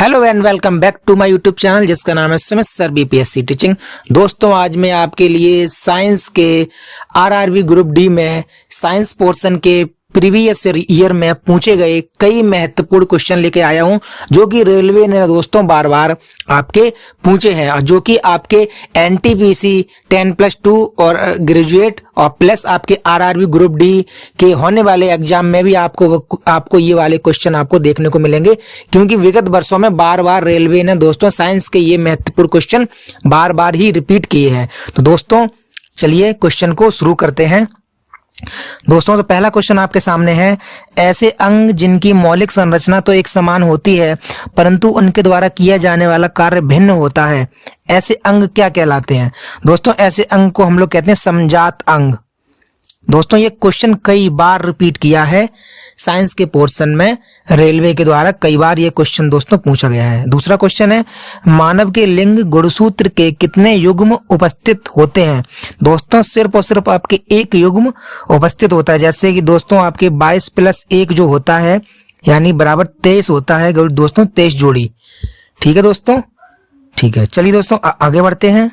Hello and welcome back to my YouTube channel जिसका नाम है सुमित सर बीपीएससी टीचिंग। दोस्तों आज मैं आपके लिए साइंस के आरआरबी ग्रुप डी में साइंस पोर्शन के प्रीवियस ईयर में पूछे गए कई महत्वपूर्ण क्वेश्चन लेके आया हूं जो कि रेलवे ने दोस्तों बार बार आपके पूछे हैं और जो कि आपके एनटीपीसी 10+2 और ग्रेजुएट और प्लस आपके आरआरबी ग्रुप डी के होने वाले एग्जाम में भी आपको ये वाले क्वेश्चन आपको देखने को मिलेंगे, क्योंकि विगत वर्षों में बार बार रेलवे ने दोस्तों साइंस के ये महत्वपूर्ण क्वेश्चन बार बार ही रिपीट किए हैं। तो दोस्तों चलिए क्वेश्चन को शुरू करते हैं। दोस्तों तो पहला क्वेश्चन आपके सामने है, ऐसे अंग जिनकी मौलिक संरचना तो एक समान होती है परंतु उनके द्वारा किया जाने वाला कार्य भिन्न होता है, ऐसे अंग क्या कहलाते हैं? दोस्तों ऐसे अंग को हम लोग कहते हैं समजात अंग। दोस्तों ये क्वेश्चन कई बार रिपीट किया है साइंस के पोर्शन में, रेलवे के द्वारा कई बार ये क्वेश्चन दोस्तों पूछा गया है। दूसरा क्वेश्चन है, मानव के लिंग गुणसूत्र के कितने युग्म उपस्थित होते हैं? दोस्तों सिर्फ और सिर्फ आपके एक युग्म उपस्थित होता है, जैसे कि दोस्तों आपके 22+1 जो होता है यानी बराबर 23 होता है दोस्तों, 23 जोड़ी। ठीक है दोस्तों, ठीक है। चलिए दोस्तों आगे बढ़ते हैं।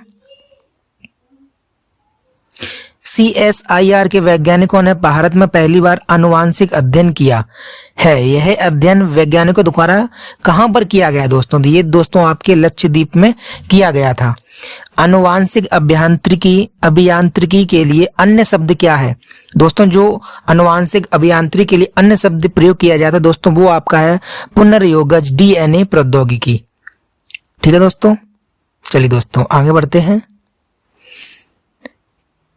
CSIR के वैज्ञानिकों ने भारत में पहली बार आनुवांशिक अध्ययन किया है। यह अध्ययन वैज्ञानिकों द्वारा कहां पर किया गया दोस्तों? ये दोस्तों आपके लक्षद्वीप में किया गया था। आनुवांशिक अभियांत्रिकी के लिए अन्य शब्द क्या है? दोस्तों जो आनुवांशिक अभियांत्रिकी के लिए अन्य शब्द प्रयोग किया जाता है दोस्तों वो आपका है पुनर्योगज DNA प्रौद्योगिकी। ठीक है दोस्तों, चलिए दोस्तों आगे बढ़ते हैं।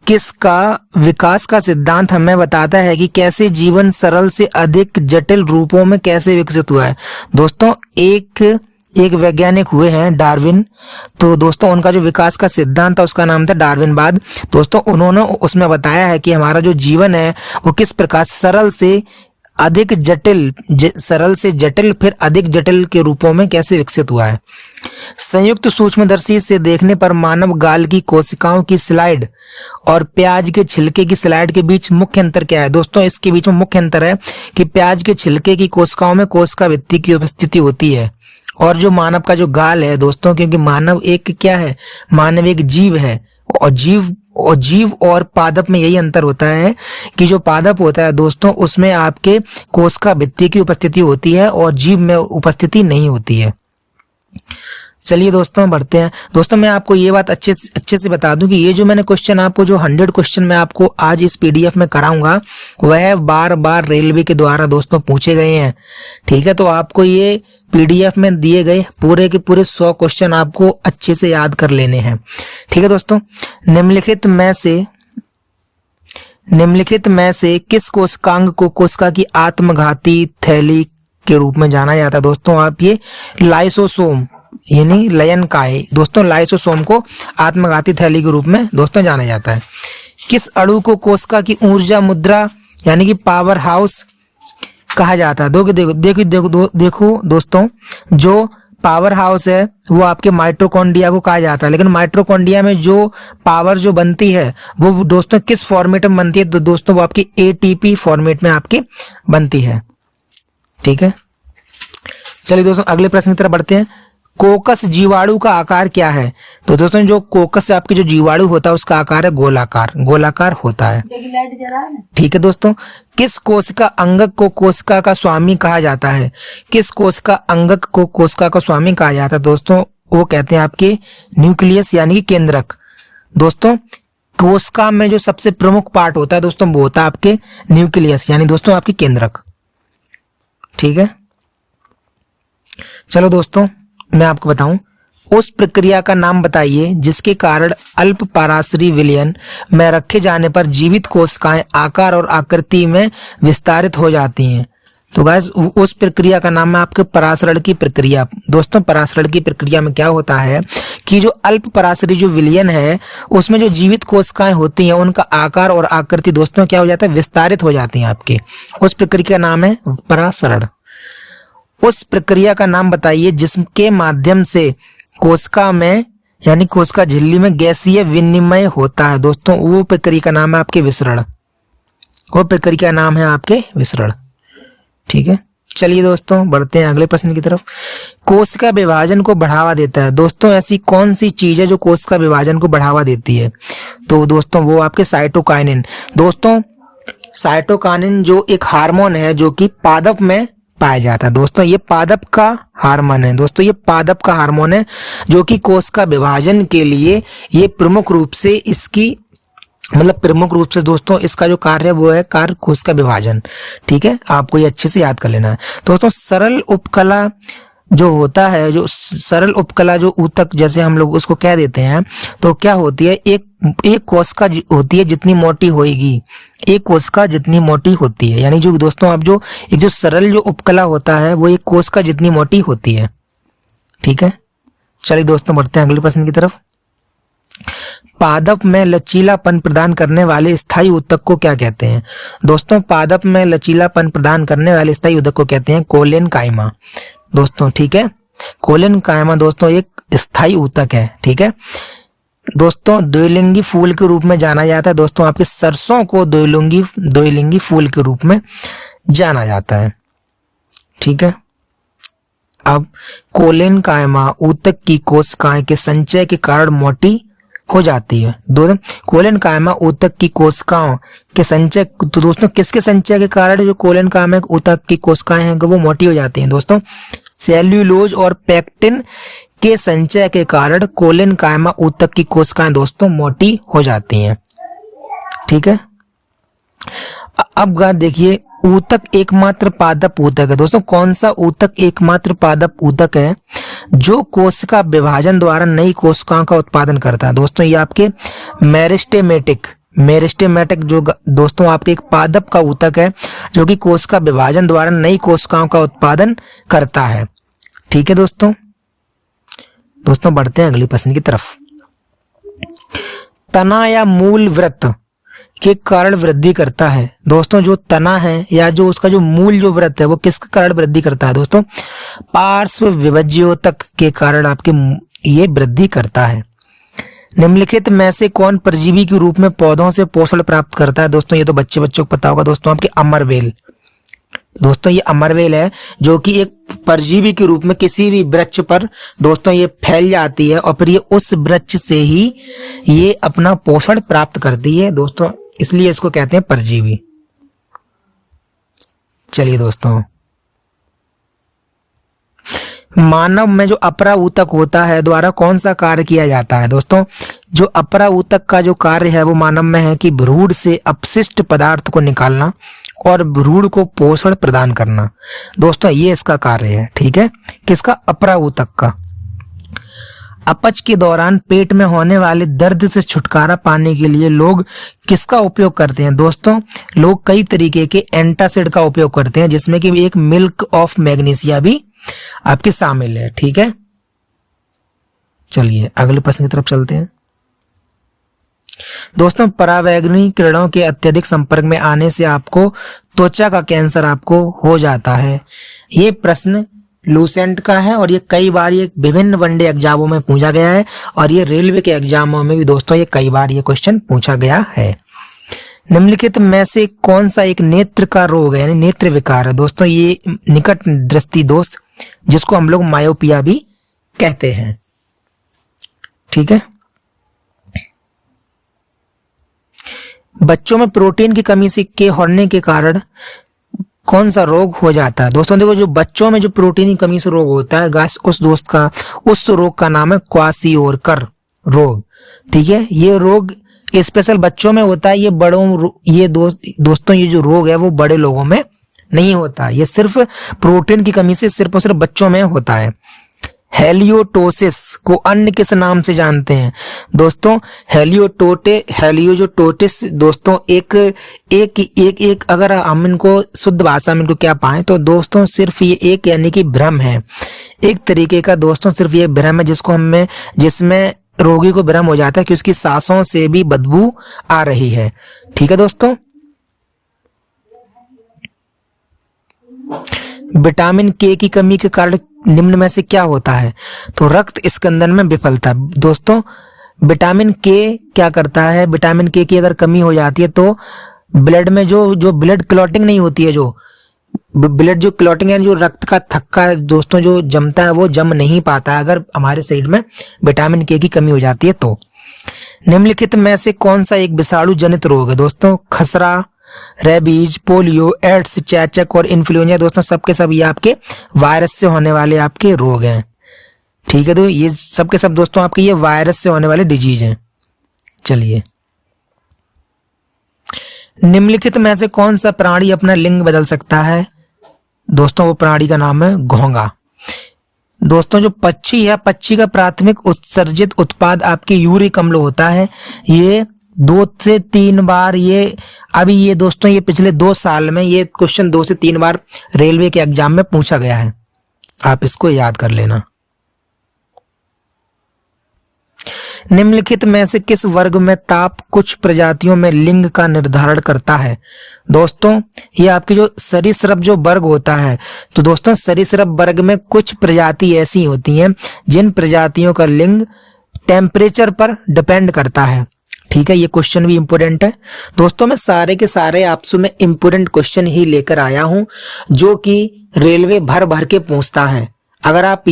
किसका विकास का सिद्धांत हमें बताता है कि कैसे जीवन सरल से अधिक जटिल रूपों में कैसे विकसित हुआ है? दोस्तों एक वैज्ञानिक हुए हैं डार्विन, तो दोस्तों उनका जो विकास का सिद्धांत था उसका नाम था डार्विनवाद। दोस्तों उन्होंने उसमें बताया है कि हमारा जो जीवन है वो किस प्रकार सरल से जटिल फिर अधिक जटिल के रूपों में कैसे विकसित हुआ है। संयुक्त सूक्ष्मदर्शी से देखने पर मानव गाल की कोशिकाओं की स्लाइड और प्याज के छिलके की स्लाइड के बीच मुख्य अंतर क्या है? दोस्तों इसके बीच में मुख्य अंतर है कि प्याज के छिलके की कोशिकाओं में कोशिका भित्ति की उपस्थिति होती है और जो मानव का जो गाल है दोस्तों, क्योंकि मानव एक क्या है, मानव एक जीव है और जीव और पादप में यही अंतर होता है कि जो पादप होता है दोस्तों उसमें आपके कोशिका भित्ति की उपस्थिति होती है और जीव में उपस्थिति नहीं होती है। चलिए दोस्तों बढ़ते हैं। दोस्तों मैं आपको ये बात अच्छे से बता दूं कि ये जो मैंने क्वेश्चन आपको जो 100 क्वेश्चन मैं आपको आज इस PDF में कराऊंगा वह बार बार रेलवे के द्वारा दोस्तों पूछे गए हैं। ठीक है, तो आपको ये PDF में दिए गए पूरे के पूरे 100 क्वेश्चन आपको अच्छे से याद कर लेने हैं। ठीक है दोस्तों, निम्नलिखित में से किस कोशिकांग को कोशिका की आत्मघाती थैली के रूप में जाना जाता है? दोस्तों आप ये लाइसोसोम यानी लयन का है दोस्तों, लाइसोसोम को आत्मघाती थैली के रूप में दोस्तों जाना जाता है। किस अणु को कोशिका की ऊर्जा मुद्रा यानी कि पावर हाउस कहा जाता है? देखो दोस्तों, जो पावर हाउस है वो आपके माइटोकॉन्ड्रिया को कहा जाता है, लेकिन माइटोकॉन्ड्रिया में जो पावर जो बनती है वो दोस्तों किस फॉर्मेट में बनती है? तो दोस्तों वो आपकी ATP फॉर्मेट में आपकी बनती है। ठीक है, चलिए दोस्तों अगले प्रश्न की तरफ बढ़ते हैं। कोकस जीवाणु का आकार क्या है? तो दोस्तों जो कोकस से आपकी जो जीवाणु होता है उसका आकार है गोलाकार होता है। ठीक है दोस्तों, किस कोशिका अंगक को कोशिका का स्वामी कहा जाता है? किस कोशिका अंगक को कोशिका का स्वामी कहा जाता है? दोस्तों वो कहते हैं आपके न्यूक्लियस यानी कि केंद्रक। दोस्तों कोशिका में जो सबसे प्रमुख पार्ट होता है दोस्तों वो होता है आपके न्यूक्लियस यानी दोस्तों आपकी केंद्रक। ठीक है, चलो दोस्तों मैं आपको बताऊं, उस प्रक्रिया का नाम बताइए जिसके कारण अल्प पराशरी विलयन में रखे जाने पर जीवित कोशिकाएं आकार और आकृति में विस्तारित हो जाती हैं। तो गाइस उस प्रक्रिया का नाम है आपके परासरण की प्रक्रिया। दोस्तों परासरण की प्रक्रिया में क्या होता है कि जो अल्प पराशरी जो विलयन है उसमें जो जीवित कोशिकाएं होती हैं उनका आकार और आकृति दोस्तों क्या हो जाता है, विस्तारित हो जाती हैं आपके। उस प्रक्रिया का नाम है परासरण। उस प्रक्रिया का नाम बताइए जिसके माध्यम से कोशिका में यानी कोशिका झिल्ली में गैसीय विनिमय होता है। दोस्तों वो प्रक्रिया का नाम है आपके विसरण। वो प्रक्रिया का नाम है आपके विसरण। ठीक है, चलिए दोस्तों बढ़ते हैं अगले प्रश्न की तरफ। कोशिका विभाजन को बढ़ावा देता है। दोस्तों ऐसी कौन सी चीज है जो कोशिका विभाजन को बढ़ावा देती है? तो दोस्तों वो आपके साइटोकाइनिन। दोस्तों साइटोकाइनिन जो एक हार्मोन है जो कि पादप में पाया जाता है। दोस्तों ये पादप का हार्मोन है। दोस्तों ये पादप का हार्मोन है जो कि कोशिका विभाजन के लिए ये प्रमुख रूप से इसकी प्रमुख रूप से दोस्तों इसका जो कार्य है वो है कार्य कोशिका विभाजन। ठीक है, आपको ये अच्छे से याद कर लेना है। दोस्तों सरल उपकला जो होता है, जो सरल उपकला जो ऊतक जैसे हम लोग उसको कह देते हैं, तो क्या होती है, एक कोशिका होती है जितनी मोटी होगी, एक कोशिका जितनी मोटी होती है। यानी जो दोस्तों आप जो एक जो सरल जो उपकला होता है वो एक कोशिका जितनी मोटी होती है। ठीक है, चलिए दोस्तों बढ़ते हैं अगले प्रश्न की तरफ। पादप में लचीलापन प्रदान करने वाले स्थायी ऊतक को क्या कहते हैं? दोस्तों पादप में लचीलापन प्रदान करने वाले स्थायी ऊतक को कहते हैं कोलेनकाइमा। दोस्तों ठीक है, कोलेनकाइमा दोस्तों एक स्थायी ऊतक है। ठीक है दोस्तों, द्विलिंगी फूल के रूप में जाना जाता है। दोस्तों आपके सरसों को द्विलिंगी फूल के रूप में जाना जाता है। ठीक है, अब कोलेनकाइमा ऊतक की कोशिकाएं के संचय के कारण मोटी हो जाती है। कोलेनकाइमा ऊतक की कोशिकाओं के संचय, तो दोस्तों किसके संचय के कारण जो कोलेनकाइमा ऊतक की कोशिकाएं हैं वो मोटी हो जाती हैं? दोस्तों सेल्यूलोज और पेक्टिन के संचय के कारण कोलेनकाइमा ऊतक की कोशिकाएं दोस्तों मोटी हो जाती हैं। ठीक है, अब देखिए ऊतक एकमात्र पादप ऊतक है। दोस्तों कौन सा ऊतक एकमात्र पादप ऊतक है जो कोशिका विभाजन द्वारा नई कोशिकाओं का उत्पादन करता है? दोस्तों ये आपके मेरिस्टेमेटिक जो दोस्तों आपके एक पादप का ऊतक है जो कि कोशिका विभाजन द्वारा नई कोशिकाओं का उत्पादन करता है। ठीक है दोस्तों बढ़ते हैं अगले प्रश्न की तरफ। तना या मूल वृत्त के कारण वृद्धि करता है। दोस्तों जो तना है या जो उसका जो मूल जो वृत्त है वो किसके कारण वृद्धि करता है? दोस्तों पार्श्व विभज्योतक के कारण आपके ये वृद्धि करता है। निम्नलिखित में से कौन परजीवी के रूप में पौधों से पोषण प्राप्त करता है? दोस्तों ये तो बच्चों को पता होगा। दोस्तों आपके अमरवेल। दोस्तों ये अमरवेल है जो कि एक परजीवी के रूप में किसी भी वृक्ष पर दोस्तों ये फैल जाती है और फिर ये उस वृक्ष से ही ये अपना पोषण प्राप्त करती है दोस्तों, इसलिए इसको कहते हैं परजीवी। चलिए दोस्तों, मानव में जो अपरा ऊतक होता है द्वारा कौन सा कार्य किया जाता है? दोस्तों जो अपरा ऊतक का जो कार्य है वो मानव में है कि भ्रूण से अपशिष्ट पदार्थ को निकालना और भ्रूण को पोषण प्रदान करना। दोस्तों ये इसका कार्य है। ठीक है, किसका? अपरा ऊतक का। अपच के दौरान पेट में होने वाले दर्द से छुटकारा पाने के लिए लोग किसका उपयोग करते हैं? दोस्तों लोग कई तरीके के एंटासिड का उपयोग करते हैं जिसमें कि एक मिल्क ऑफ मैग्नीशिया भी आपके शामिल है। ठीक है, चलिए अगले प्रश्न की तरफ चलते हैं। दोस्तों परावैंगनी किरणों के अत्यधिक संपर्क में आने से आपको त्वचा का कैंसर आपको हो जाता है। ये प्रश्न लूसेंट का है और ये कई बार ये विभिन्न वनडे एग्जामों में पूछा गया है और ये रेलवे के एग्जामों में भी दोस्तों ये कई बार ये क्वेश्चन पूछा गया है। निम्नलिखित में से कौन सा एक नेत्र का रोग है यानी नेत्र विकार है? दोस्तों ये निकट दृष्टि दोष जिसको हम लोग मायोपिया भी कहते हैं। ठीक है, बच्चों में प्रोटीन की कमी से के होने के कारण कौन सा रोग हो जाता है? दोस्तों देखो जो बच्चों में जो प्रोटीन की कमी से रोग होता है उस रोग का नाम है क्वासियोरकर रोग। ठीक है, ये रोग स्पेशल बच्चों में होता है। ये दोस्तों ये जो रोग है वो बड़े लोगों में नहीं होता। ये सिर्फ प्रोटीन की कमी से सिर्फ और सिर्फ बच्चों में होता है। हेलियोटोसिस को अन्य किस नाम से जानते हैं? दोस्तों हेलियोटोसिस दोस्तों एक अगर हम इनको शुद्ध भाषा में इनको क्या पाएं तो दोस्तों सिर्फ ये एक यानी कि भ्रम है, एक तरीके का दोस्तों सिर्फ ये भ्रम है जिसमें रोगी को भ्रम हो जाता है कि उसकी सांसों से भी बदबू आ रही है। ठीक है दोस्तों, विटामिन के की कमी के कारण निम्न में से क्या होता है? तो रक्त स्कंदन में विफलता। दोस्तों विटामिन के क्या करता है? विटामिन के की अगर कमी हो जाती है तो ब्लड में जो ब्लड क्लॉटिंग नहीं होती है, जो ब्लड जो क्लॉटिंग है, जो रक्त का थक्का दोस्तों जो जमता है वो जम नहीं पाता है अगर हमारे शरीर में विटामिन के की कमी हो जाती है तो। निम्नलिखित में से कौन सा एक विषाणु जनित रोग है दोस्तों? खसरा, रेबीज, पोलियो, एड्स, चेचक और इन्फ्लुएंजा दोस्तों सबके सब ये आपके वायरस से होने वाले आपके रोग हैं। ठीक है, तो ये सबके सब दोस्तों आपके ये वायरस से होने वाले डिजीज हैं। चलिए, निम्नलिखित में से कौन सा प्राणी अपना लिंग बदल सकता है? दोस्तों वो प्राणी का नाम है घोंघा। दोस्तों जो पक्षी है, पक्षी का प्राथमिक उत्सर्जित उत्पाद आपके यूरिक अम्ल होता है। ये 2 से 3 बार ये दोस्तों ये पिछले 2 साल में ये क्वेश्चन 2 से 3 बार रेलवे के एग्जाम में पूछा गया है, आप इसको याद कर लेना। निम्नलिखित में से किस वर्ग में ताप कुछ प्रजातियों में लिंग का निर्धारण करता है? दोस्तों ये आपकी जो सरीसृप जो वर्ग होता है, तो दोस्तों सरीसृप वर्ग में कुछ प्रजाति ऐसी होती हैं जिन प्रजातियों का लिंग टेम्परेचर पर डिपेंड करता है। ठीक है, ये क्वेश्चन भी इंपोर्टेंट है दोस्तों। मैं सारे के सारे आपसे में इंपोर्टेंट क्वेश्चन ही लेकर आया हूं जो कि रेलवे भर भर के पूछता है। अगर आप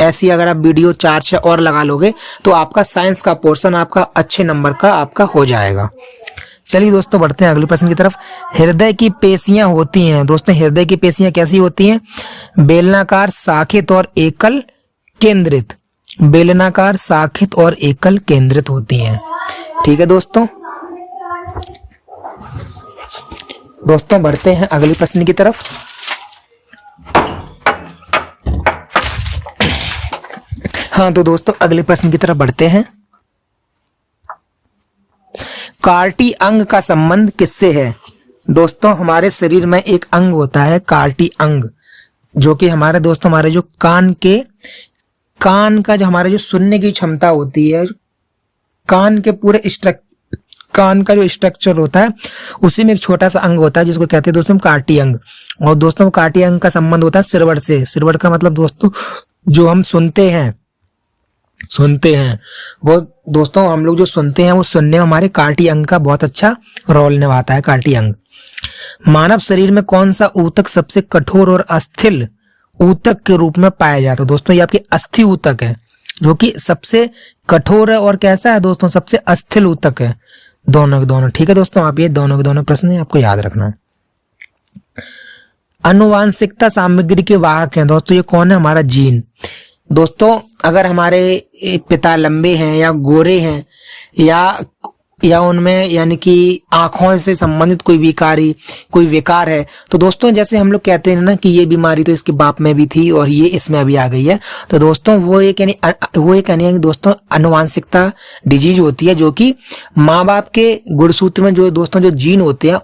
अगर आप वीडियो 4-6 और लगा लोगे तो आपका साइंस का पोर्शन आपका अच्छे नंबर का आपका हो जाएगा। चलिए दोस्तों बढ़ते हैं अगले प्रश्न की तरफ। हृदय की पेशियां होती हैं दोस्तों, हृदय की पेशियां कैसी होती हैं? बेलनाकार, शाखित और एकल केंद्रित। बेलनाकार, शाखित और एकल केंद्रित होती हैं। ठीक है दोस्तों बढ़ते हैं अगले प्रश्न की तरफ। हाँ तो दोस्तों अगले प्रश्न की तरफ बढ़ते हैं। कार्टी अंग का संबंध किससे है? दोस्तों हमारे शरीर में एक अंग होता है कार्टी अंग, जो कि हमारे दोस्तों हमारे जो कान का जो हमारे जो सुनने की क्षमता होती है, कान का जो स्ट्रक्चर होता है उसी में एक छोटा सा अंग होता है जिसको कहते हैं दोस्तों कार्टी अंग। और दोस्तों कार्टी अंग का संबंध होता है सिरवट से। सिरवट का मतलब दोस्तों जो हम सुनते हैं वो दोस्तों हम लोग जो सुनते हैं वो सुनने में हमारे कार्टी अंग का बहुत अच्छा रोल निभाता है कार्टी अंग। मानव शरीर में कौन सा ऊतक सबसे कठोर और अस्थिर ऊतक के रूप में पाया जाता है? दोस्तों ये आपकी अस्थि ऊतक है जो कि सबसे कठोर है और कैसा है दोस्तों सबसे अस्थिर ऊतक है। दोनों ठीक है दोस्तों, आप ये दोनों के दोनों प्रश्न आपको याद रखना है। अनुवांशिकता सामग्री के वाहक हैं दोस्तों, ये कौन है? हमारा जीन। दोस्तों अगर हमारे पिता लंबे हैं या गोरे हैं या उनमें यानी कि आंखों से संबंधित कोई विकार है, तो दोस्तों जैसे हम लोग कहते हैं ना कि ये बीमारी तो इसके बाप में भी थी और ये इसमें अभी आ गई है, तो दोस्तों वो एक यानी दोस्तों अनुवांशिकता डिजीज होती है जो कि माँ बाप के गुणसूत्र में जो दोस्तों जो जीन होते हैं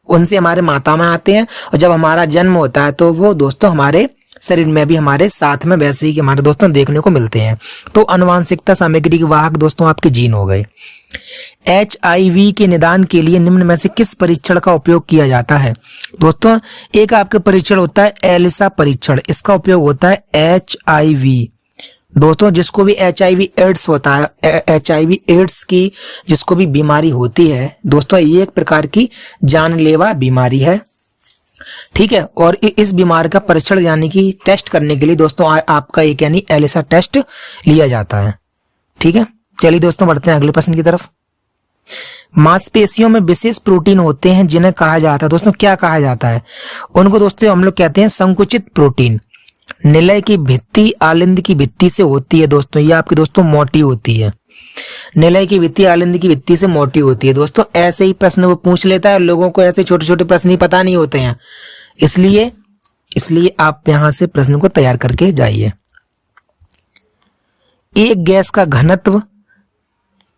उनसे हमारे माता में आते हैं, और जब हमारा जन्म होता है तो वो दोस्तों हमारे शरीर में भी हमारे साथ में वैसे ही हमारे दोस्तों देखने को मिलते हैं। तो अनुवांशिकता सामग्री के वाहक दोस्तों आपके जीन हो गए। HIV के निदान के लिए निम्न में से किस परीक्षण का उपयोग किया जाता है? दोस्तों एक आपके परीक्षण होता है एलिसा परीक्षण, इसका उपयोग होता है HIV दोस्तों जिसको भी HIV एड्स होता है, HIV एड्स की जिसको भी बीमारी होती है दोस्तों, ये एक प्रकार की जानलेवा बीमारी है। ठीक है, और इस बीमारी का परीक्षण यानी कि टेस्ट करने के लिए दोस्तों आपका एक यानी एलिसा टेस्ट लिया जाता है। ठीक है, चलिए दोस्तों बढ़ते हैं अगले प्रश्न की तरफ। मांसपेशियों में विशेष प्रोटीन होते हैं जिन्हें कहा जाता है दोस्तों, क्या कहा जाता है उनको? दोस्तों हम लोग कहते हैं संकुचित प्रोटीन। निलय की भित्ति आलिंद की भित्ति से होती है दोस्तों, ये आपकी दोस्तों मोटी होती है। निलय की भित्ति आलिंद की भित्ति से मोटी होती है दोस्तों। ऐसे ही प्रश्न वो पूछ लेता है, लोगों को ऐसे छोटे छोटे प्रश्न ही पता नहीं होते हैं, इसलिए आप यहां से प्रश्न को तैयार करके जाइए। एक गैस का घनत्व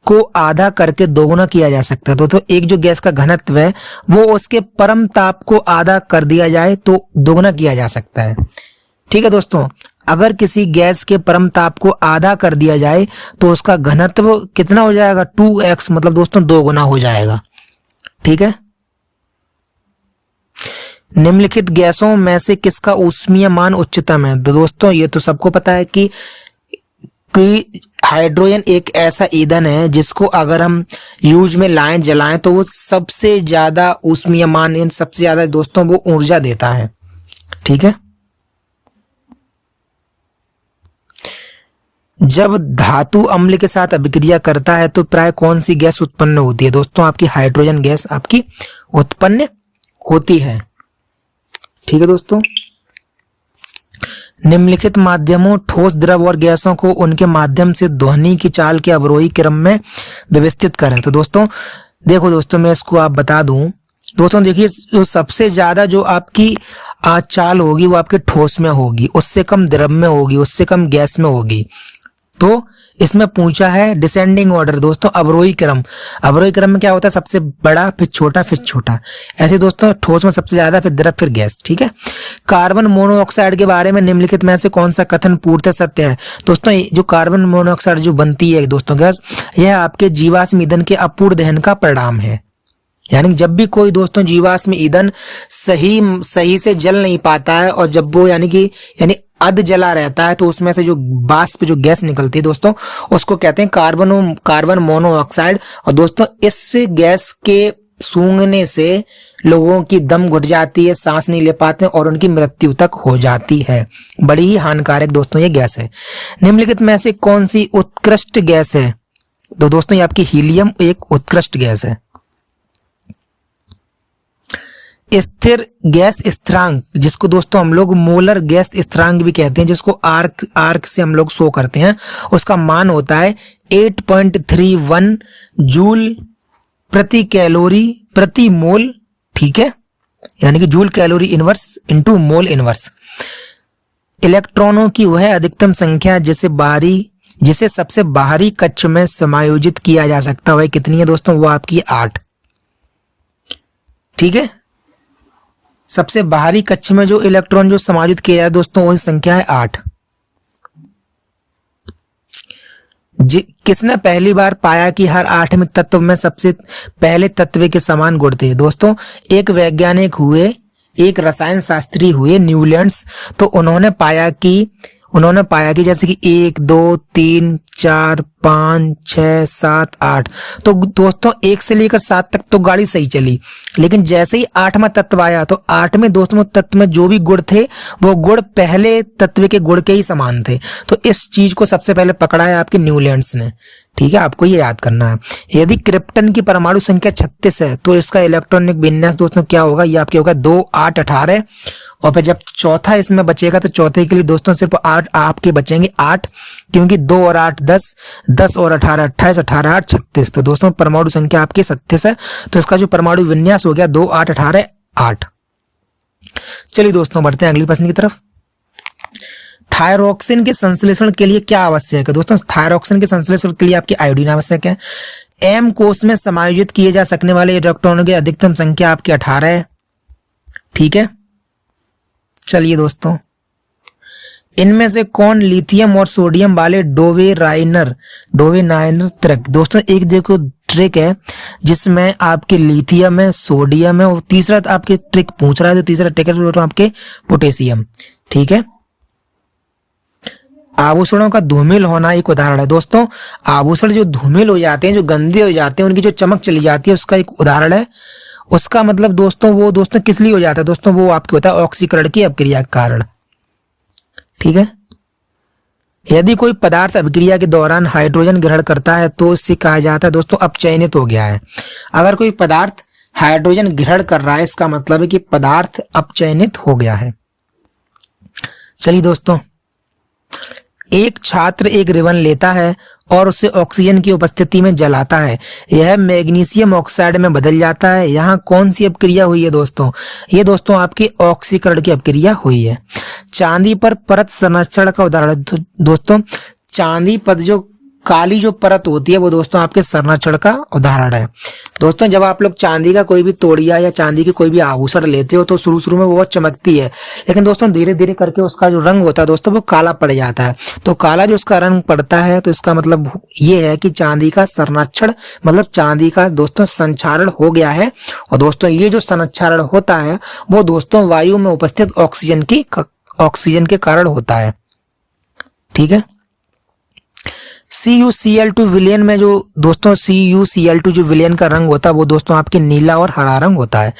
को आधा करके दोगुना किया जा सकता है। तो एक जो गैस का घनत्व है वो उसके परम ताप को आधा कर दिया जाए तो दोगुना किया जा सकता है। ठीक है दोस्तों, अगर किसी गैस के परम ताप को आधा कर दिया जाए तो उसका घनत्व कितना हो जाएगा? 2x, मतलब दोस्तों 2 गुना हो जाएगा। ठीक है, निम्नलिखित गैसों में से किसका ऊष्मीय मान उच्चतम है? तो दोस्तों ये तो सबको पता है कि हाइड्रोजन एक ऐसा ईंधन है जिसको अगर हम यूज में जलाएं तो वो सबसे ज्यादा ऊष्मीय मान, सबसे ज्यादा दोस्तों वो ऊर्जा देता है। ठीक है। जब धातु अम्ल के साथ अभिक्रिया करता है तो प्राय कौन सी गैस उत्पन्न होती है? दोस्तों आपकी हाइड्रोजन गैस आपकी उत्पन्न होती है। ठीक है दोस्तों, निम्नलिखित माध्यमों ठोस, द्रव और गैसों को उनके माध्यम से ध्वनि की चाल के अवरोही क्रम में व्यवस्थित करें। तो दोस्तों देखो दोस्तों, मैं इसको आप बता दूं दोस्तों, देखिए जो सबसे ज्यादा जो आपकी चाल होगी वो आपके ठोस में होगी, उससे कम द्रव में होगी, उससे कम गैस में होगी। तो इसमें पूछा है डिसेंडिंग ऑर्डर दोस्तों, अवरोही क्रम। अवरोही क्रम में क्या होता है? सबसे बड़ा फिर छोटा फिर छोटा, ऐसे दोस्तों ठोस में सबसे ज्यादा फिर द्रव फिर गैस। ठीक है। कार्बन मोनोऑक्साइड के बारे में निम्नलिखित में से कौन सा कथन पूर्णतः सत्य है? दोस्तों जो कार्बन मोनोऑक्साइड जो बनती है दोस्तों गैस, यह आपके जीवाश्म ईंधन के अपूर्ण दहन का परिणाम है। यानी जब भी कोई दोस्तों जीवाश्म ईंधन सही से जल नहीं पाता है और जब वो यानी अध जला रहता है तो उसमें से जो वाष्प जो गैस निकलती है दोस्तों, उसको कहते हैं कार्बन मोनोऑक्साइड। और दोस्तों इस गैस के सूंघने से लोगों की दम घुट जाती है, सांस नहीं ले पाते और उनकी मृत्यु तक हो जाती है। बड़ी ही हानिकारक दोस्तों ये गैस है। निम्नलिखित में से कौन सी उत्कृष्ट गैस है? तो दोस्तों ये आपकी हीलियम एक उत्कृष्ट गैस है। स्थिर गैस स्थिरांक, जिसको दोस्तों हम लोग मोलर गैस स्थिरांक भी कहते हैं, जिसको आर्क से हम लोग शो करते हैं, उसका मान होता है 8.31 जूल प्रति कैलोरी प्रति मोल। ठीक है, यानी कि joule calorie inverse into mole inverse. इलेक्ट्रॉनों की वह अधिकतम संख्या जिसे सबसे बाहरी कक्ष में समायोजित किया जा सकता है कितनी है दोस्तों? वो आपकी 8। ठीक है, सबसे बाहरी कक्ष में जो इलेक्ट्रॉन जो समायोजित किया है दोस्तों वही संख्या है 8। किसने पहली बार पाया कि हर आठवें तत्व में सबसे पहले तत्व के समान गुण थे? दोस्तों एक वैज्ञानिक हुए, एक रसायन शास्त्री हुए न्यूलैंड्स। तो उन्होंने पाया कि जैसे कि 1 2 3 4 5 6 7 8, तो दोस्तों 1 से लेकर 7 तक तो गाड़ी सही चली, लेकिन जैसे ही 8वां तत्व आया तो 8वें दोस्तों तत्व में जो भी गुण थे वो गुण पहले तत्व के गुण के ही समान थे। तो इस चीज को सबसे पहले पकड़ा है आपके न्यूलैंड्स ने। ठीक है, आपको ये याद करना है। यदि क्रिप्टन की परमाणु संख्या 36 है तो इसका इलेक्ट्रॉनिक विन्यास दोस्तों क्या होगा? ये आपके होगा 2 8 18। और फिर जब चौथा इसमें बचेगा तो चौथे के लिए दोस्तों सिर्फ 8 आपके बचेंगे 8, क्योंकि 2 और 8 10, 10 और 18 28, 18 8 36। तो दोस्तों परमाणु संख्या आपकी 36 है, तो इसका जो परमाणु विन्यास हो गया 2 8 18 8। चलिए दोस्तों बढ़ते हैं अगली प्रश्न की तरफ। थायरोक्सिन के संश्लेषण के लिए क्या आवश्यक है? दोस्तों थायरोक्सिन के संश्लेषण के लिए आपकी आयोडीन आवश्यक है। एम कोष में समायोजित किए जा सकने वाले इलेक्ट्रॉनों की अधिकतम संख्या आपकी 18 है। ठीक है, चलिए दोस्तों इनमें से कौन लिथियम और सोडियम वाले डोवेनाइनर त्रिक? दोस्तों एक देखो ट्रिक है जिसमें आपके लिथियम है, सोडियम है और तीसरा आपके ट्रिक पूछ रहा है, तो तीसरा ट्रिक है तो आपके पोटेशियम। ठीक है, आभूषणों का धूमिल होना एक उदाहरण है। दोस्तों आभूषण जो धूमिल हो जाते हैं, जो गंदे हो जाते हैं, उनकी जो चमक चली जाती है, उसका एक उदाहरण है। उसका मतलब दोस्तों वो दोस्तों किस लिए हो जाता है? दोस्तों वो आपके होता है ऑक्सीकरण की अभिक्रिया के कारण। ठीक है, यदि कोई पदार्थ अभिक्रिया के दौरान हाइड्रोजन ग्रहण करता है तो इससे कहा जाता है दोस्तों अपचयनित हो गया है। अगर कोई पदार्थ हाइड्रोजन ग्रहण कर रहा है इसका मतलब है कि पदार्थ अपचयनित हो गया है। चलिए दोस्तों, एक छात्र एक रिबन लेता है और उसे ऑक्सीजन की उपस्थिति में जलाता है, यह मैग्नीशियम ऑक्साइड में बदल जाता है। यहाँ कौन सी अपक्रिया हुई है दोस्तों? ये दोस्तों आपकी ऑक्सीकरण की अपक्रिया हुई है। चांदी पर परत संरक्षण का उदाहरण दोस्तों, चांदी पर जो काली जो परत होती है वो दोस्तों आपके संरक्षण का उदाहरण है। दोस्तों जब आप लोग चांदी का कोई भी तोड़िया या चांदी की कोई भी आभूषण लेते हो तो शुरू में वो बहुत चमकती है, लेकिन दोस्तों धीरे धीरे करके उसका जो रंग होता है दोस्तों वो काला पड़ जाता है। तो काला जो उसका रंग पड़ता है तो इसका मतलब ये है कि चांदी का संरक्षण मतलब चांदी का दोस्तों संक्षारण हो गया है। और दोस्तों ये जो संक्षारण होता है वो दोस्तों वायु में उपस्थित ऑक्सीजन के कारण होता है। ठीक है, CuCl2 विलयन में जो दोस्तों CuCl2 जो विलयन का रंग होता है वो दोस्तों आपके नीला और हरा रंग होता है।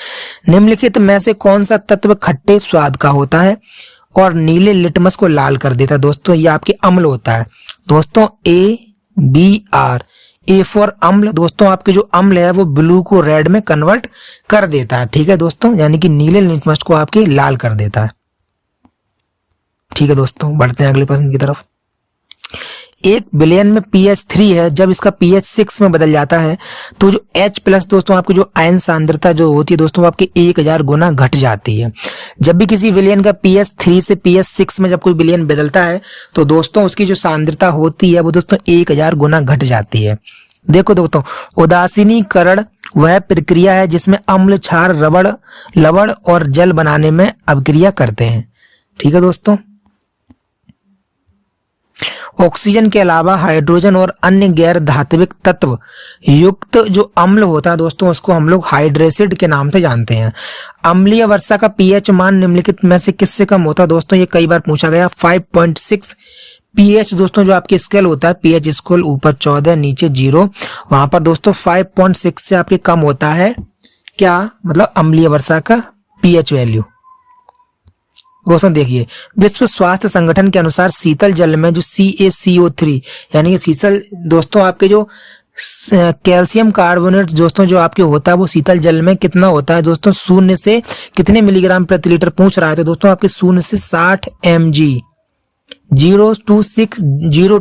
निम्नलिखित में से कौन सा तत्व खट्टे स्वाद का होता है और नीले लिटमस को लाल कर देता है? दोस्तों ये आपके अम्ल होता है। दोस्तों ABR, A फॉर अम्ल। दोस्तों आपके जो अम्ल है वो ब्लू को रेड में कन्वर्ट कर देता है। ठीक है दोस्तों, यानी कि नीले लिटमस को आपके लाल कर देता है। ठीक है दोस्तों, बढ़ते हैं अगले प्रश्न की तरफ। एक विलयन में pH 3 है, जब इसका pH 6 में बदल जाता है तो जो H प्लस दोस्तों आपकी जो आयन सांद्रता जो होती है दोस्तों आपकी 1000 गुना घट जाती है। जब भी किसी विलयन का pH 3 से pH 6 में जब कोई विलयन बदलता है तो दोस्तों उसकी जो सांद्रता होती है वो दोस्तों 1000 गुना घट जाती है। देखो दोस्तों, उदासीनीकरण वह प्रक्रिया है जिसमें अम्ल, क्षार, रबड़, लवण और जल बनाने में अभिक्रिया करते हैं। ठीक है दोस्तों, ऑक्सीजन के अलावा हाइड्रोजन और अन्य गैर धात्विक तत्व युक्त जो अम्ल होता है दोस्तों उसको हम लोग हाइड्रेसिड के नाम से जानते हैं। अम्लीय वर्षा का pH मान निम्नलिखित में से किससे कम होता है? दोस्तों ये कई बार पूछा गया। 5.6 pH दोस्तों जो आपकी स्केल होता है, pH स्केल ऊपर 14 नीचे 0, वहां पर दोस्तों 5.6 से आपके कम होता है क्या, मतलब अम्लीय वर्षा का pH वैल्यू। दोस्तों देखिए, विश्व स्वास्थ्य संगठन के अनुसार शीतल जल में जो CaCO3 यानी कि शीतल दोस्तों आपके जो कैल्शियम कार्बोनेट दोस्तों जो आपके होता है वो शीतल जल में कितना होता है दोस्तों? 0 से कितने मिलीग्राम प्रति लीटर पूछ रहा है तो दोस्तों आपके 0 से 60 mg, 0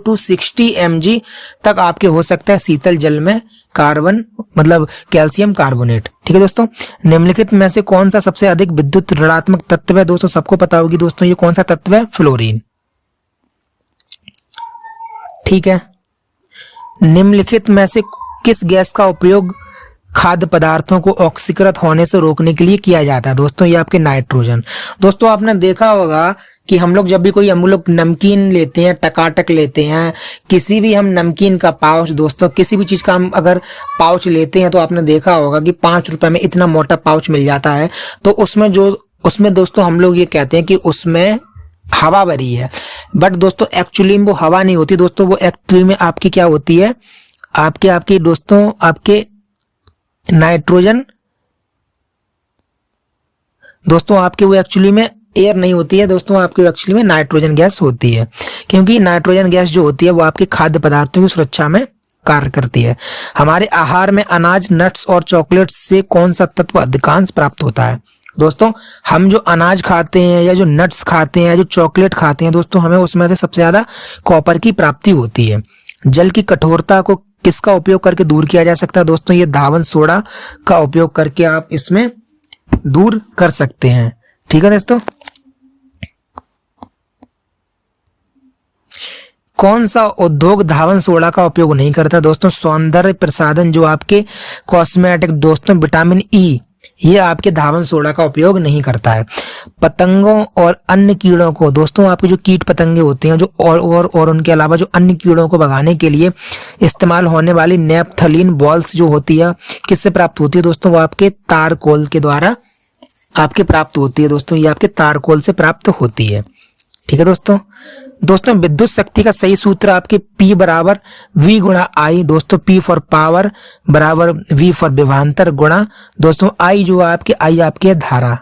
to 60 mg तक आपके हो सकता है शीतल जल में कार्बन मतलब कैल्शियम कार्बोनेट। ठीक है दोस्तों, निम्नलिखित में से कौन सा सबसे अधिक विद्युत ऋणात्मक तत्व है? दोस्तों सबको पता होगी दोस्तों ये कौन सा तत्व है? फ्लोरीन। ठीक है, निम्नलिखित में से किस गैस का उपयोग खाद्य पदार्थों को ऑक्सीकृत होने से रोकने के लिए किया जाता है? दोस्तों ये आपके नाइट्रोजन। दोस्तों आपने देखा होगा कि हम लोग जब भी कोई हम लोग नमकीन लेते हैं, टकाटक लेते हैं, किसी भी हम नमकीन का पाउच दोस्तों किसी भी चीज का हम अगर पाउच लेते हैं तो आपने देखा होगा कि 5 रुपए में इतना मोटा पाउच मिल जाता है। तो उसमें दोस्तों हम लोग ये कहते हैं कि उसमें हवा भरी है, बट दोस्तों एक्चुअली में वो हवा नहीं होती दोस्तों, वो एक्चुअली में आपकी क्या होती है, आपके दोस्तों आपके नाइट्रोजन दोस्तों आपके वो एक्चुअली में एयर नहीं होती है दोस्तों, आपके एक्चुअली में नाइट्रोजन गैस होती है, क्योंकि नाइट्रोजन गैस जो होती है वो आपके खाद्य पदार्थों की सुरक्षा में कार्य करती है। हमारे आहार में अनाज, नट्स और चॉकलेट से कौन सा तत्व अधिकांश प्राप्त होता है? दोस्तों हम जो अनाज खाते हैं या जो नट्स खाते हैं या जो चॉकलेट खाते हैं दोस्तों हमें उसमें से सबसे ज्यादा कॉपर की प्राप्ति होती है। जल की कठोरता को किसका उपयोग करके दूर किया जा सकता है? दोस्तों ये धावन सोडा का उपयोग करके आप इसमें दूर कर सकते हैं। ठीक है दोस्तों, कौन सा उद्योग धावन सोडा का उपयोग नहीं करता? दोस्तों सौंदर्य प्रसाधन जो आपके कॉस्मेटिक दोस्तों विटामिन ई ये आपके धावन सोडा का उपयोग नहीं करता है। पतंगों और अन्य कीड़ों को दोस्तों आपके जो कीट पतंगे होते हैं जो और उनके अलावा जो अन्य कीड़ों को भगाने के लिए इस्तेमाल होने वाली नेपथलीन बॉल्स जो होती है किससे प्राप्त होती है? दोस्तों वो आपके तारकोल के द्वारा आपके प्राप्त होती है दोस्तों, ये आपके तारकोल से प्राप्त होती है। ठीक है दोस्तों विद्युत शक्ति का सही सूत्र आपके P बराबर V गुणा I दोस्तों, P फॉर पावर बराबर V फॉर विभवांतर गुणा दोस्तों I जो आपके I आपके धारा।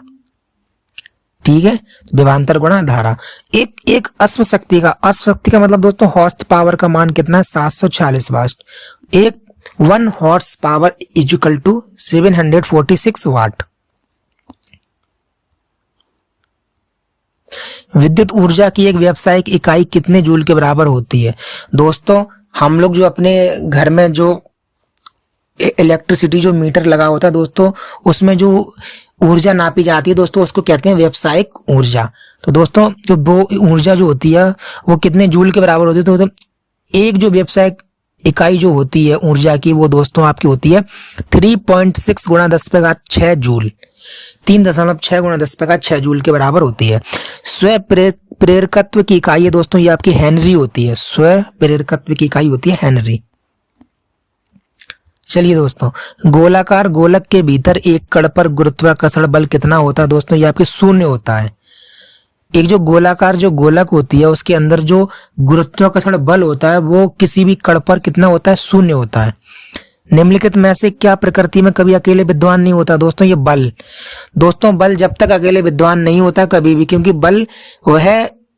ठीक है, विभवांतर गुणा धारा। एक अश्व शक्ति का मतलब दोस्तों हॉर्स पावर का मान कितना है? 746 वाट। एक 1 हॉर्स पावर इक्वल टू 746 वाट। विद्युत ऊर्जा की एक व्यावसायिक इकाई कितने जूल के बराबर होती है? दोस्तों हम लोग जो अपने घर में जो इलेक्ट्रिसिटी जो मीटर लगा होता है दोस्तों उसमें जो ऊर्जा नापी जाती है दोस्तों उसको कहते हैं व्यावसायिक ऊर्जा। तो दोस्तों जो वो ऊर्जा जो होती है वो कितने जूल के बराबर होती है? तो एक जो व्यावसायिक इकाई जो होती है ऊर्जा की वो दोस्तों आपकी होती है 3.6 गुणा 10⁶ जूल, 3.6 गुणा 10⁶ जूल के बराबर होती है। स्व प्रेरकत्व की इकाई है दोस्तों ये आपकी हेनरी होती है, स्व प्रेरकत्व की इकाई होती है हेनरी। चलिए दोस्तों, गोलाकार गोलक के भीतर एक कण पर गुरुत्वाकर्षण बल कितना होता है? दोस्तों ये आपके 0 होता है। एक जो गोलाकार जो गोलक होती है उसके अंदर जो गुरुत्वाकर्षण बल होता है वो किसी भी कण पर कितना होता है, शून्य होता है। निम्नलिखित में से क्या प्रकृति में कभी अकेले विद्यमान नहीं होता? दोस्तों ये बल। दोस्तों बल जब तक अकेले विद्यमान नहीं होता कभी भी, क्योंकि बल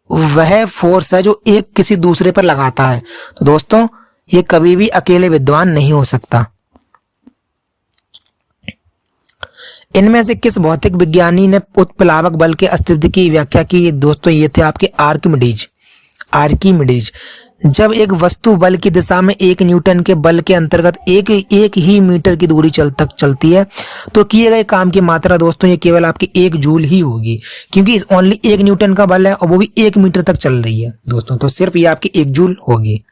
वह फोर्स है जो एक किसी दूसरे पर लगाता है। तो दोस्तों ये कभी भी अकेले विद्यमान नहीं हो सकता। इनमें से किस भौतिक विज्ञानी ने उत्प्लावक बल के अस्तित्व की व्याख्या की? दोस्तों ये थे आपके आर्किमिडीज। जब एक वस्तु बल की दिशा में 1 न्यूटन के बल के अंतर्गत एक ही मीटर की दूरी तक चलती है तो किए गए काम की मात्रा दोस्तों ये केवल आपकी 1 जूल ही होगी, क्योंकि ओनली 1 न्यूटन का बल है और वो भी 1 मीटर तक चल रही है दोस्तों, तो सिर्फ ये आपकी 1 जूल होगी।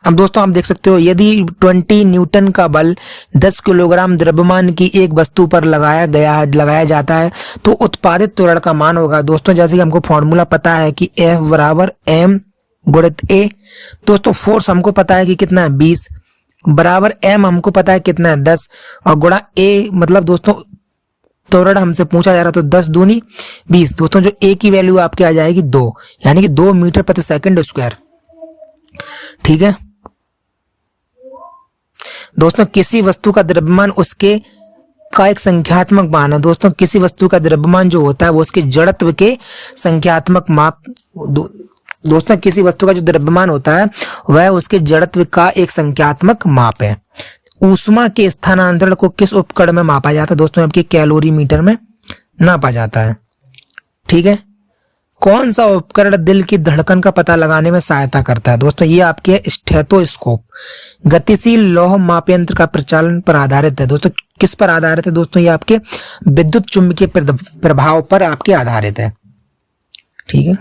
अब दोस्तों आप देख सकते हो यदि 20 न्यूटन का बल 10 किलोग्राम द्रव्यमान की एक वस्तु पर लगाया जाता है तो उत्पादित त्वरण का मान होगा दोस्तों, जैसे कि हमको फॉर्मूला पता है कि F बराबर m गुणित a। दोस्तों फोर्स हमको पता है कि कितना है 20 बराबर m हमको पता है कितना है 10 और गुणा a, मतलब दोस्तों त्वरण हमसे पूछा जा रहा तो 10 दूनी 20। दोस्तों जो a की वैल्यू आपके आ जाएगी 2, यानी कि 2 मीटर प्रति सेकंड स्क्वायर। ठीक है दोस्तों, किसी वस्तु का द्रव्यमान उसके का एक संख्यात्मक मान है। दोस्तों किसी वस्तु का द्रव्यमान जो होता है वो उसके जड़त्व के संख्यात्मक माप दोस्तों किसी वस्तु का जो द्रव्यमान होता है वह उसके जड़त्व का एक संख्यात्मक माप है। ऊष्मा के स्थानांतरण को किस उपकरण में मापा जाता है? दोस्तों आपके कैलोरीमीटर में नापा जाता है। ठीक है, कौन सा उपकरण दिल की धड़कन का पता लगाने में सहायता करता है? दोस्तों ये आपके स्टेथोस्कोप। गतिशील लौह मापयंत्र का प्रचालन पर आधारित है। दोस्तों किस पर आधारित है? दोस्तों ये आपके विद्युत चुंबकीय प्रभाव पर आपके आधारित है। ठीक है,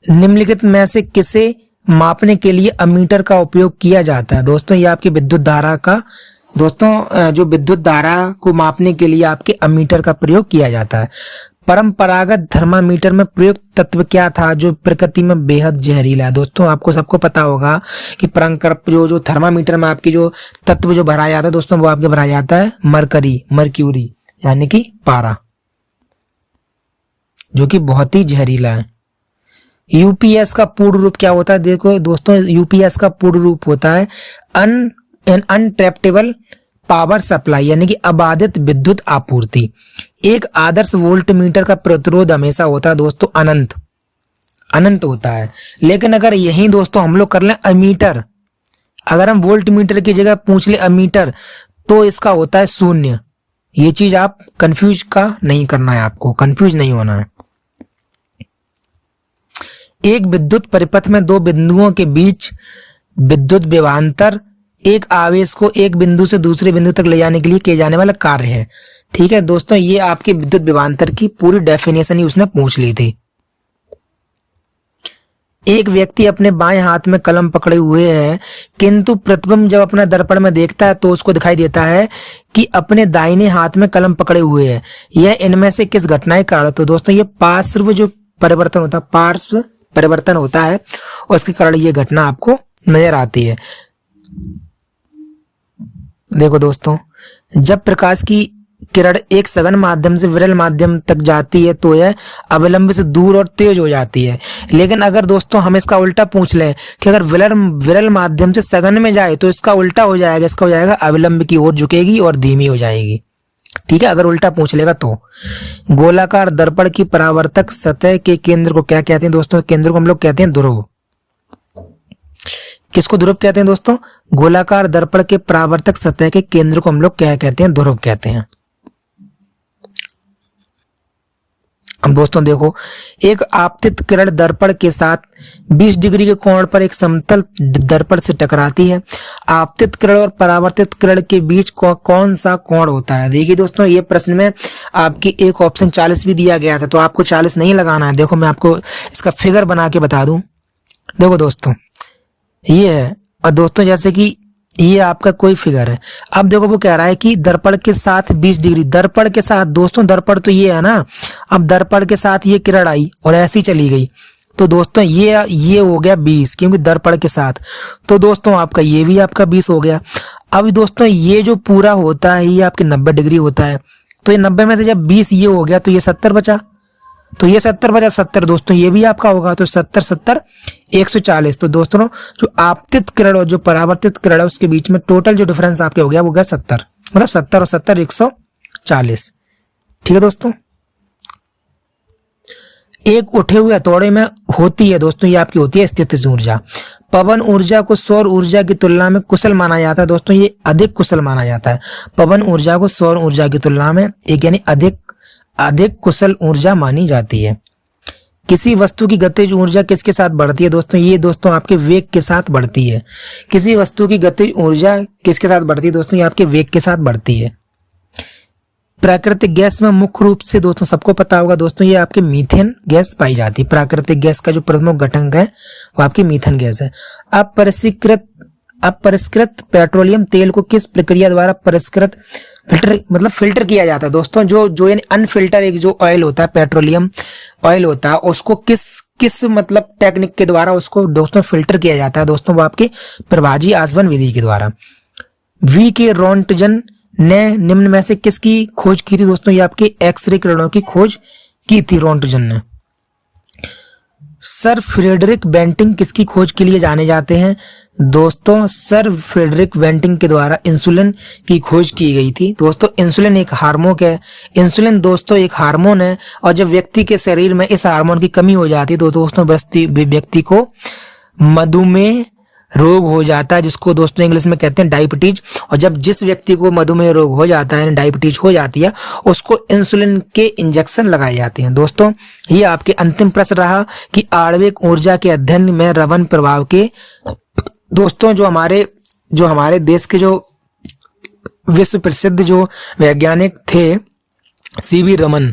निम्नलिखित में से किसे मापने के लिए अमीटर का उपयोग किया जाता है? दोस्तों ये आपकी विद्युत धारा का जो विद्युत धारा को मापने के लिए आपके अमीटर का प्रयोग किया जाता है। परंपरागत थर्मामीटर में प्रयुक्त तत्व क्या था जो प्रकृति में बेहद जहरीला है? दोस्तों आपको सबको पता होगा कि जो थर्मामीटर में आपकी जो तत्व जो भरा जाता है दोस्तों वो आपके भरा जाता है मर्क्यूरी यानी कि पारा, जो कि बहुत ही जहरीला है। यूपीएस का पूर्ण रूप क्या होता है? देखो दोस्तों यूपीएस का पूर्ण रूप होता है अनट्रैप्टेबल पावर सप्लाई, यानी कि अबाधित विद्युत आपूर्ति। एक आदर्श वोल्ट मीटर का प्रतिरोध हमेशा होता है दोस्तों अनंत होता है। लेकिन अगर यही दोस्तों हम लोग कर लें अमीटर, अगर हम वोल्ट मीटर की जगह पूछ ले अमीटर तो इसका होता है 0। ये चीज आप कंफ्यूज नहीं करना है, आपको कंफ्यूज नहीं होना है। एक विद्युत परिपथ में 2 बिंदुओं के बीच विद्युत विभवांतर एक आवेश को एक बिंदु से दूसरे बिंदु तक ले जाने के लिए किए जाने वाला कार्य है। ठीक है दोस्तों, ये आपके विद्युत विभवांतर की पूरी डेफिनेशन ही उसने पूछ ली थी। एक व्यक्ति अपने बाएं हाथ में कलम पकड़े हुए है, किंतु प्रतिबिंब जब अपना दर्पण में देखता है तो उसको दिखाई देता है कि अपने दाहिने हाथ में कलम पकड़े हुए है। यह इनमें से किस घटना के कारण? तो दोस्तों ये पार्श्व परिवर्तन होता है उसके कारण ये घटना आपको नजर आती है। देखो दोस्तों, जब प्रकाश की किरण एक सघन माध्यम से विरल माध्यम तक जाती है तो यह अविलंब से दूर और तेज हो जाती है। लेकिन अगर दोस्तों हम इसका उल्टा पूछ लें कि अगर विरल माध्यम से सघन में जाए तो इसका उल्टा हो जाएगा, इसका हो जाएगा अविलंब की ओर झुकेगी और धीमी हो जाएगी। ठीक है, अगर उल्टा पूछ लेगा तो। गोलाकार दर्पण की परावर्तक सतह के केंद्र को क्या कहते हैं? दोस्तों केंद्र को हम लोग कहते हैं ध्रुव। किसको ध्रुव कहते हैं दोस्तों? गोलाकार दर्पण के परावर्तक सतह के केंद्र को हम लोग क्या कहते हैं? ध्रुव कहते हैं। अब दोस्तों देखो, एक आपतित किरण दर्पण के साथ 20 डिग्री के कोण पर एक समतल दर्पण से टकराती है। आपतित किरण और परावर्तित किरण के बीच कौन सा कोण होता है? देखिए दोस्तों, ये प्रश्न में आपकी एक ऑप्शन 40 भी दिया गया था, तो आपको 40 नहीं लगाना है। देखो मैं आपको इसका फिगर बना के बता दूं। देखो दोस्तों ये है, और दोस्तों जैसे कि ये आपका कोई फिगर है। अब देखो वो कह रहा है कि दर्पण के साथ 20 डिग्री, दर्पण के साथ दोस्तों, दर्पण तो ये है ना, अब दर्पण के साथ ये किरण आई और ऐसी चली गई तो दोस्तों ये हो गया 20, क्योंकि दर्पण के साथ। तो दोस्तों आपका ये भी आपका 20 हो गया। अब दोस्तों ये जो पूरा होता है ये आपके 90 डिग्री होता है, तो ये 90 में से जब 20 ये हो गया तो ये 70 बचा, तो ये 70 बचा 70 दोस्तों, ये भी आपका होगा, तो 70 70 140। तो दोस्तों जो आपतित किरण और जो परावर्तित किरण है उसके बीच में टोटल जो डिफरेंस आपके हो गया वो गया 70, मतलब 70 और 70 140। ठीक है दोस्तों। एक उठे हुए हथौड़े में होती है दोस्तों, ये आपकी होती है स्थितिज ऊर्जा। पवन ऊर्जा को सौर ऊर्जा की तुलना में कुशल माना जाता है दोस्तों, ये अधिक कुशल माना जाता है। पवन ऊर्जा को सौर ऊर्जा की तुलना में एक यानी अधिक कुशल ऊर्जा मानी जाती है। किसी वस्तु की गतिज ऊर्जा किसके साथ बढ़ती है दोस्तों, ये दोस्तों आपके वेग के साथ बढ़ती है। किसी वस्तु की गतिज ऊर्जा किसके साथ बढ़ती है दोस्तों, ये आपके वेग के साथ बढ़ती है। प्राकृतिक गैस में मुख्य रूप से दोस्तों सबको पता होगा दोस्तों, ये आपके मीथेन गैस पाई जाती है। प्राकृतिक गैस का जो प्रमुख घटक है वो आपकी मीथेन गैस है। अपरिष्कृत पेट्रोलियम तेल को किस प्रक्रिया द्वारा परिष्कृत फिल्टर किया जाता है दोस्तों, जो यानी अनफिल्टर एक जो ऑयल होता है, पेट्रोलियम ऑयल होता है, उसको किस मतलब टेक्निक के द्वारा उसको दोस्तों फिल्टर किया जाता है दोस्तों, वो आपके प्रभाजी आसवन विधि के द्वारा। V.K. रोंटगन ने निम्न में से किसकी खोज की थी दोस्तों, ये आपके एक्सरे किरणों की खोज की थी रोंटगन ने। सर फ्रेडरिक बेंटिंग किसकी खोज के लिए जाने जाते हैं दोस्तों, सर फ्रेडरिक बेंटिंग के द्वारा इंसुलिन की खोज की गई थी दोस्तों। इंसुलिन एक हार्मोन है, इंसुलिन दोस्तों एक हार्मोन है, और जब व्यक्ति के शरीर में इस हार्मोन की कमी हो जाती है तो दोस्तों व्यक्ति को मधुमेह रोग हो जाता है, जिसको दोस्तों इंग्लिश में कहते हैं डायबिटीज। और जब जिस व्यक्ति को मधुमेह रोग हो जाता है, डायबिटीज हो जाती है, उसको इंसुलिन के इंजेक्शन लगाए जाते हैं दोस्तों। ये आपके अंतिम प्रश्न रहा कि आणविक ऊर्जा के अध्ययन में रमन प्रभाव के दोस्तों जो हमारे देश के जो विश्व प्रसिद्ध जो वैज्ञानिक थे सीवी रमन,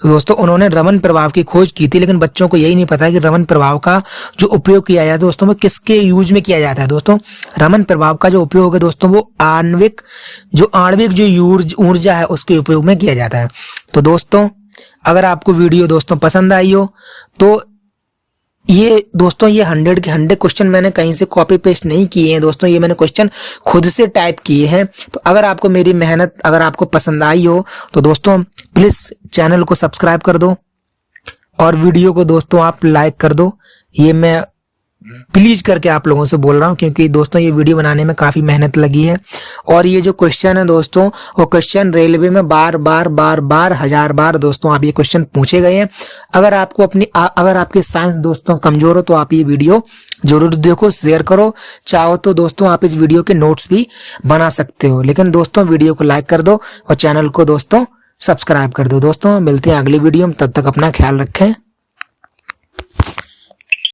तो दोस्तों उन्होंने रमन प्रभाव की खोज की थी, लेकिन बच्चों को यही नहीं पता कि रमन प्रभाव का जो उपयोग किया जाता है दोस्तों वो किसके यूज में किया जाता है दोस्तों। रमन प्रभाव का जो उपयोग है दोस्तों वो आणविक जो ऊर्जा है उसके उपयोग में किया जाता है। तो दोस्तों अगर आपको वीडियो दोस्तों पसंद आई हो तो ये 100 के 100 क्वेश्चन मैंने कहीं से कॉपी पेस्ट नहीं किए हैं दोस्तों, ये मैंने क्वेश्चन खुद से टाइप किए हैं। तो अगर आपको मेरी मेहनत अगर आपको पसंद आई हो तो दोस्तों प्लीज चैनल को सब्सक्राइब कर दो और वीडियो को दोस्तों आप लाइक कर दो। ये मैं प्लीज करके आप लोगों से बोल रहा हूं, क्योंकि दोस्तों ये वीडियो बनाने में काफी मेहनत लगी है। और ये जो क्वेश्चन है दोस्तों वो क्वेश्चन रेलवे में बार बार 1000 बार दोस्तों आप ये क्वेश्चन पूछे गए हैं। अगर आपके साइंस दोस्तों कमजोर हो तो आप ये वीडियो जरूर देखो, शेयर करो। चाहो तो दोस्तों आप इस वीडियो के नोट्स भी बना सकते हो, लेकिन दोस्तों वीडियो को लाइक कर दो और चैनल को दोस्तों सब्सक्राइब कर दो। दोस्तों मिलते हैं अगली वीडियो में, तब तक अपना ख्याल रखें।